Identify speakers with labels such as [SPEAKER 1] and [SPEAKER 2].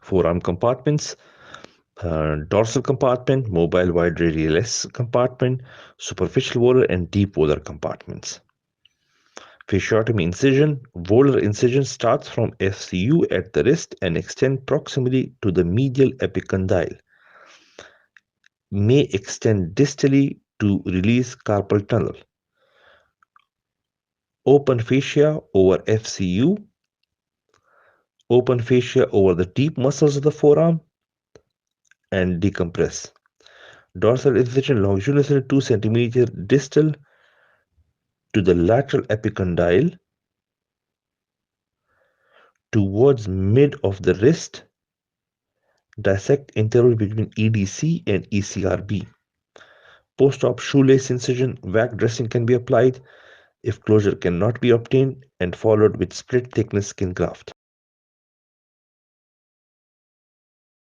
[SPEAKER 1] Forearm compartments, dorsal compartment, mobile wide radialis compartment, superficial volar and deep volar compartments. Fasciotomy incision. Volar incision starts from FCU at the wrist and extends proximally to the medial epicondyle. May extend distally to release carpal tunnel. Open fascia over FCU. Open fascia over the deep muscles of the forearm and decompress. Dorsal incision longitudinal 2 cm distal to the lateral epicondyle towards mid of the wrist. Dissect interval between EDC and ECRB. Post-op shoelace incision, vac dressing can be applied if closure cannot be obtained and followed with split thickness skin graft.